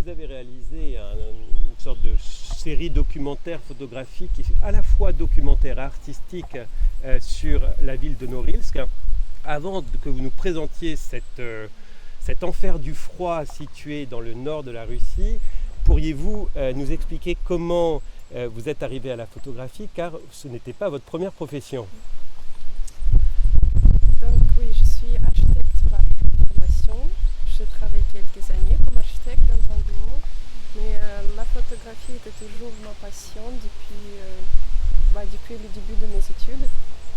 vous avez réalisé une sorte de série documentaire photographique, à la fois documentaire et artistique, sur la ville de Norilsk. Avant que vous nous présentiez cet enfer du froid situé dans le nord de la Russie, pourriez-vous nous expliquer comment vous êtes arrivé à la photographie, car ce n'était pas votre première profession? Donc oui, je suis architecte par formation. Je travaille quelques années comme architecte dans un bureau, mais la photographie était toujours ma passion depuis le début de mes études.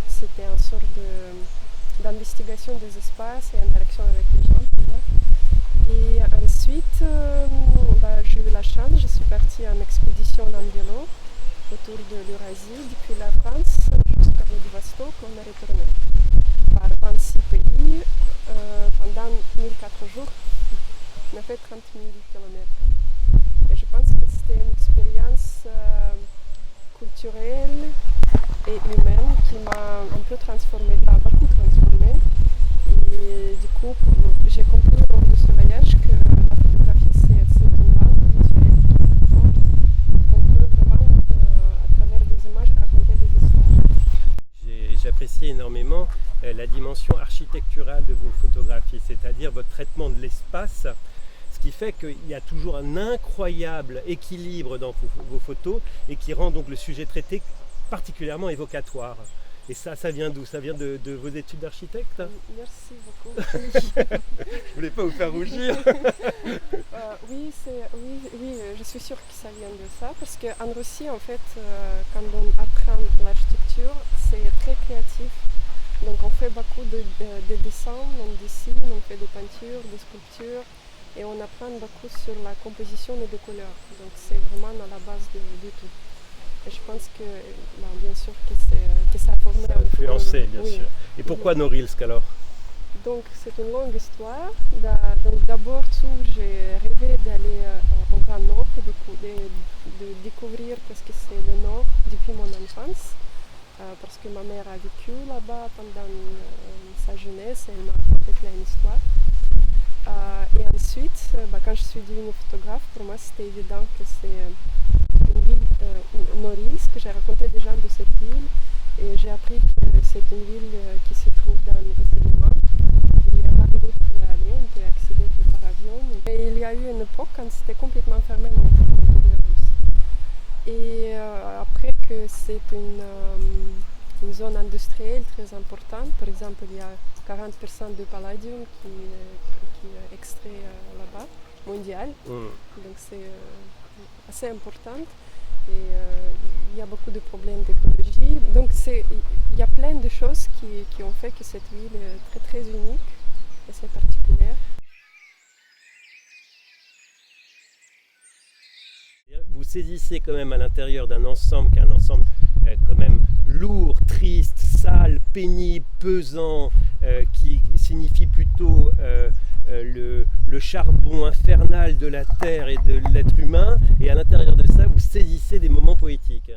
C'était une sorte d'investigation des espaces et interaction avec les gens pour moi. Et ensuite, j'ai eu la chance, je suis partie en expédition en vélo autour de l'Eurasie, depuis la France jusqu'à Vladivostok, on est retourné par 26 pays pendant 1004 jours. On a fait 30 000 km. Et je pense que c'était une expérience culturelle et humaine qui m'a un peu transformée, beaucoup transformée. Et du coup, j'ai compris lors de ce voyage que la photographie, c'est une langue visuelle qui est forte. On peut vraiment, à travers des images, raconter des histoires. J'apprécie énormément la dimension architecturale de vos photographies, c'est-à-dire votre traitement de l'espace, ce qui fait qu'il y a toujours un incroyable équilibre dans vos photos et qui rend donc le sujet traité particulièrement évocatoire. Et ça vient d'où? Ça vient de vos études d'architecte? Merci beaucoup. Je ne voulais pas vous faire rougir. Oui, je suis sûre que ça vient de ça, parce qu'en Russie, en fait, quand on apprend l'architecture, c'est très créatif. Donc on fait beaucoup de dessins, on dessine, on fait des peintures, des sculptures, et on apprend beaucoup sur la composition et des couleurs. Donc c'est vraiment à la base de tout. Et je pense que, bien sûr, que ça a formé un peu... Influencé, bien oui. sûr. Et pourquoi Norilsk alors? Donc c'est une longue histoire. Donc d'abord j'ai rêvé d'aller au Grand Nord et de découvrir parce que c'est le Nord depuis mon enfance. Parce que ma mère a vécu là-bas pendant sa jeunesse et elle m'a raconté une histoire. Et ensuite, quand je suis devenue photographe, pour moi c'était évident que c'est une ville, Norilsk. J'ai raconté des gens de cette ville et j'ai appris que c'est une ville qui se trouve dans l'isolement. Il n'y a pas de route pour aller, on peut accéder que par avion. Et il y a eu une époque quand c'était complètement fermé pour les Russes. Et après que c'est une zone industrielle très importante, par exemple il y a 40% de palladium qui est extrait là-bas, mondial. Donc c'est assez important. Et il y a beaucoup de problèmes d'écologie. Donc il y a plein de choses qui ont fait que cette ville est très très unique et c'est particulière. Vous saisissez quand même à l'intérieur d'un ensemble qui est un ensemble quand même lourd, triste, sale, pénible, pesant, qui signifie plutôt le charbon infernal de la terre et de l'être humain, et à l'intérieur de ça, vous saisissez des moments poétiques.